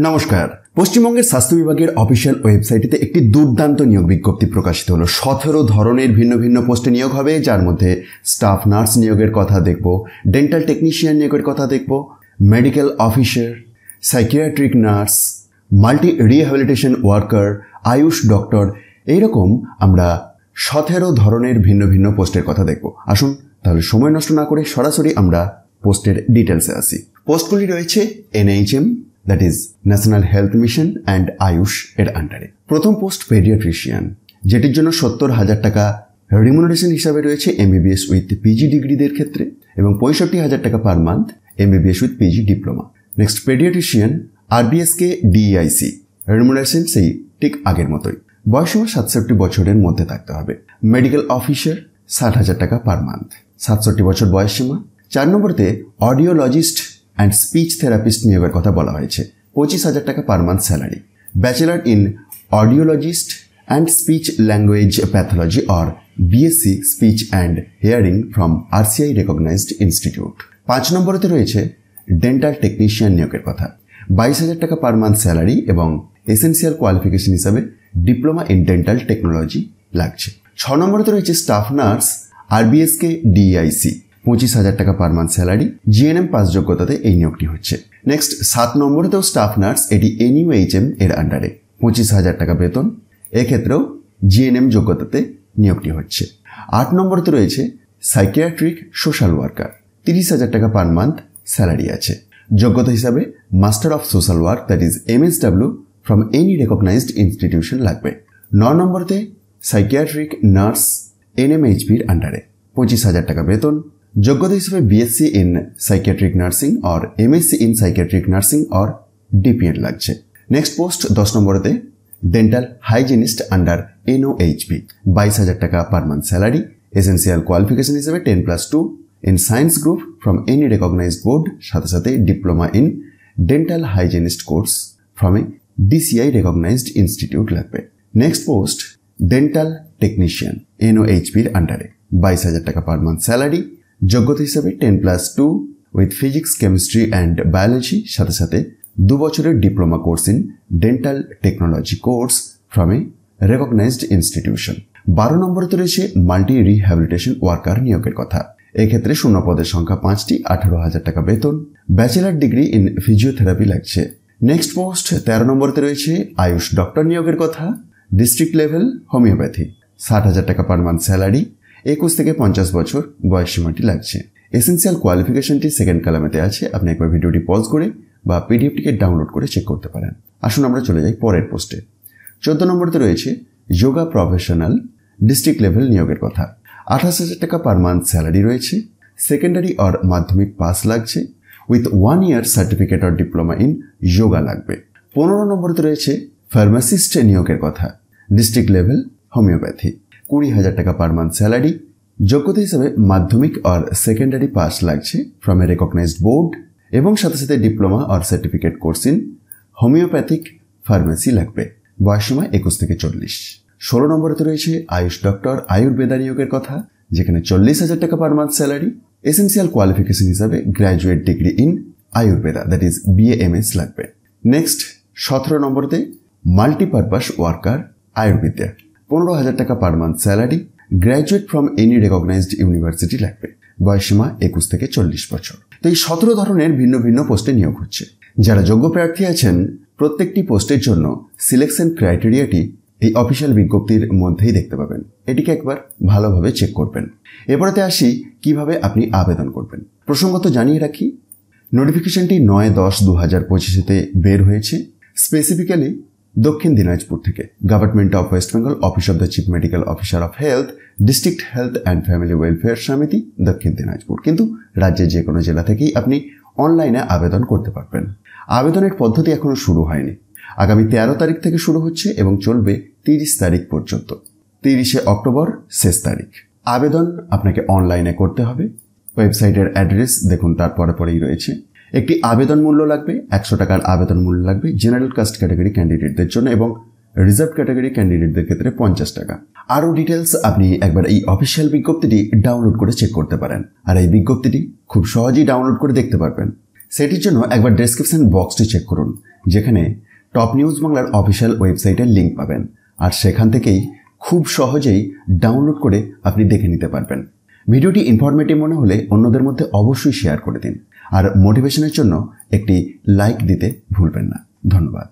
নমস্কার। পশ্চিমবঙ্গের স্বাস্থ্য বিভাগের অফিসিয়াল ওয়েবসাইটে একটি দুর্দান্ত নিয়োগ বিজ্ঞপ্তি প্রকাশিত হলো। 17 ধরনের ভিন্ন ভিন্ন পোস্টে নিয়োগ হবে, যার মধ্যে স্টাফ নার্স নিয়োগের কথা দেখব, ডেন্টাল টেকনিশিয়ান নিয়োগের কথা দেখব, medical officer, psychiatric nurse, multi rehabilitation worker, Ayush doctor, এইরকম আমরা 17 ধরনের ভিন্ন ভিন্ন পোস্টের কথা দেখব। আসুন তাহলে সময় নষ্ট না করে সরাসরি আমরা পোস্টের ডিটেলসে আসি। পোস্টগুলি রয়েছে NHM, that is national health mission and Ayush এর আন্ডারে। প্রথম পোস্ট পেডিয়াট্রিশিয়ান, যেটির জন্য 70,000 টাকা রিমুনারেশন হিসাবে রয়েছে MBBS উইথ PG ডিগ্রিদের ক্ষেত্রে, এবং 65,000 টাকা per month MBBS with PG diploma. Next paediatrician RBSK DEIC, remuneration সেই ঠিক আগের মতোই। বয়সসীমা 67 বছরের মধ্যে থাকতে হবে। মেডিকেল অফিসার 60,000 টাকা পার মান্থ, 67 বছর বয়সসীমা। 4 নম্বরতে অডিওলজিস্ট অ্যান্ড স্পিচ থেরাপিস্ট নিয়োগের কথা বলা হয়েছে, 25,000 টাকা per month salary. Bachelor in audiologist and speech language pathology or BSc speech and hearing from RCI recognised institute. 5 নম্বরেতে রয়েছে ডেন্টাল টেকনিশিয়ান নিয়োগের কথা, 22,000 টাকা পার মান্থ স্যালারি এবং এসেন্সিয়াল কোয়ালিফিকেশন হিসাবে ডিপ্লোমা ইন ডেন্টাল টেকনোলজি লাগছে। 6 নম্বরেতে রয়েছে স্টাফ নার্স RBSK DEIC, 25,000 টাকা per month salary, GNM pass যোগ্যতাতে এই নিয়োগটি হচ্ছে। নেক্সট 7 নম্বরেতেও স্টাফ নার্স, এটি NUHM এর আন্ডারে, 25,000 টাকা বেতন, এক্ষেত্রেও GNM যোগ্যতাতে নিয়োগটি হচ্ছে। 8 নম্বরেতে রয়েছে সাইকিয়াট্রিক সোশ্যাল ওয়ার্কার, 30,000 টাকা পার মান্থ স্যালারি আছে। যোগ্যতা হিসাবে master of social work, that is MSW from any recognised institution লাগবে। 9 নম্বরতে সাইকিয়াট্রিক নার্স NMHP এর আন্ডারে, 25,000 টাকা বেতন। যোগ্যতা হিসেবে BSc in psychiatric nursing or MSc in psychiatric nursing or DPN লাগছে। নেক্সট পোস্ট 10 নম্বরেতে ডেন্টাল হাইজিনিস্ট আন্ডার NOHP, 22,000 টাকা per month salary. Essential qualification হিসেবে 10+2 in science group from any recognised board, সাথে সাথে diploma in dental hygienist course from a DCI recognised institute লাগবে। Next post dental technician NOHP এর আন্ডারে, 22,000 টাকা per month salary. যোগ্যতা হিসেবে 10+2 with physics chemistry and biology, সাথে সাথে 2 বছরের diploma course in dental technology course from A recognised institution. 12 নম্বরেতে রয়েছে মাল্টি রিহ্যাবিলিটেশন ওয়ার্কার নিয়োগের কথা, এক্ষেত্রে শূন্য পদের সংখ্যা 5টি, 18,000 টাকা বেতন। ব্যাচেলার ডিগ্রি ইন ফিজিওথেরাপি লাগছে। নেক্সট পোস্ট 13 নম্বরেতে রয়েছে আয়ুষ ডক্টর নিয়োগের কথা, ডিস্ট্রিক্ট লেভেল হোমিওপ্যাথি, 60,000 টাকা পার মান্থ স্যালারি, 21 থেকে 50 বছর বয়সসীমাটি লাগছে। এসেন্সিয়াল কোয়ালিফিকেশনটি সেকেন্ড কলামেতে আছে, আপনি একবার ভিডিওটি পজ করে বা PDFটিকে ডাউনলোড করে চেক করতে পারেন। আসুন আমরা চলে যাই পরের পোস্টে। 14 নম্বরেতে রয়েছে যোগা প্রফেশনাল, ডিস্ট্রিক্ট লেভেল নিয়োগের কথা, 28,000 টাকা পার মান্থ স্যালারি রয়েছে। সেকেন্ডারি অর মাধ্যমিক পাস লাগছে with 1 year certificate or diploma in yoga লাগবে। 15 নম্বরেতে রয়েছে ফার্মাসিস্ট নিয়োগের কথা, ডিস্ট্রিক্ট লেভেল হোমিওপ্যাথি, 20,000 টাকা পার মান্থ স্যালারি। যোগ্যতা হিসেবে মাধ্যমিক অর সেকেন্ডারি পাস লাগছে ফ্রম এ রেকগনাইজড বোর্ড, এবং সাথে সাথে diploma or certificate course in homeopathic pharmacy লাগবে। বয়সসীমা 21 থেকে 40। 16 নম্বরেতে রয়েছে আয়ুষ ডক্টর আয়ুর্বেদা নিয়োগের কথা, যেখানে 40,000 টাকা per month salary. Essential qualification হিসাবে graduate degree in Ayurveda, that is BAMS লাগবে। নেক্সট 17 নম্বরতে মাল্টিপারপাস ওয়ার্কার আয়ুর্বিদ্যা, 15,000 টাকা per month salary. Graduate from any recognised university লাগবে। বয়সসীমা 21 থেকে 40 বছর। তো এই 17 ধরনের ভিন্ন ভিন্ন পোস্টে নিয়োগ হচ্ছে। যারা যোগ্য প্রার্থী আছেন, প্রত্যেকটি পোস্টের জন্য সিলেকশন ক্রাইটেরিয়াটি এই অফিসিয়াল বিজ্ঞপ্তির মধ্যেই দেখতে পাবেন। এটিকে একবার ভালোভাবে চেক করবেন। এরপরেতে আসি কিভাবে আপনি আবেদন করবেন। প্রসঙ্গত জানিয়ে রাখি, নোটিফিকেশনটি 9/10/2025-তে বের হয়েছে, স্পেসিফিক্যালি দক্ষিণ দিনাজপুর থেকে, government of West Bengal, office of the chief medical officer of health, district health and family welfare সমিতি, দক্ষিণ দিনাজপুর। কিন্তু রাজ্যের যে কোনো জেলা থেকেই আপনি অনলাইনে আবেদন করতে পারবেন। আবেদনের পদ্ধতি এখনও শুরু হয়নি। আগামী 13 তারিখ থেকে শুরু হচ্ছে এবং চলবে 30 তারিখ পর্যন্ত। 30শে অক্টোবর শেষ তারিখ। আবেদন আপনাকে অনলাইনে করতে হবে। ওয়েবসাইটের অ্যাড্রেস দেখুন, তার পরেই রয়েছে। একটি আবেদন মূল্য লাগবে, 100 টাকার আবেদন মূল্য লাগবে জেনারেল কাস্ট ক্যাটাগরি ক্যান্ডিডেটদের জন্য, এবং রিজার্ভ ক্যাটাগরি ক্যান্ডিডেটদের ক্ষেত্রে 50 টাকা। আরও ডিটেলস আপনি একবার এই অফিসিয়াল বিজ্ঞপ্তিটি ডাউনলোড করে চেক করতে পারেন। আর এই বিজ্ঞপ্তিটি খুব সহজেই ডাউনলোড করে দেখতে পারবেন। সেটির জন্য একবার ডেসক্রিপশন বক্সটি চেক করুন, যেখানে টপ নিউজ বাংলার অফিসিয়াল ওয়েবসাইটের লিঙ্ক পাবেন, আর সেখান থেকেই খুব সহজেই ডাউনলোড করে আপনি দেখে নিতে পারবেন। ভিডিওটি ইনফরমেটিভ মনে হলে অন্যদের মধ্যে অবশ্যই শেয়ার করে দিন, আর মোটিভেশনের জন্য একটি লাইক দিতে ভুলবেন না। ধন্যবাদ।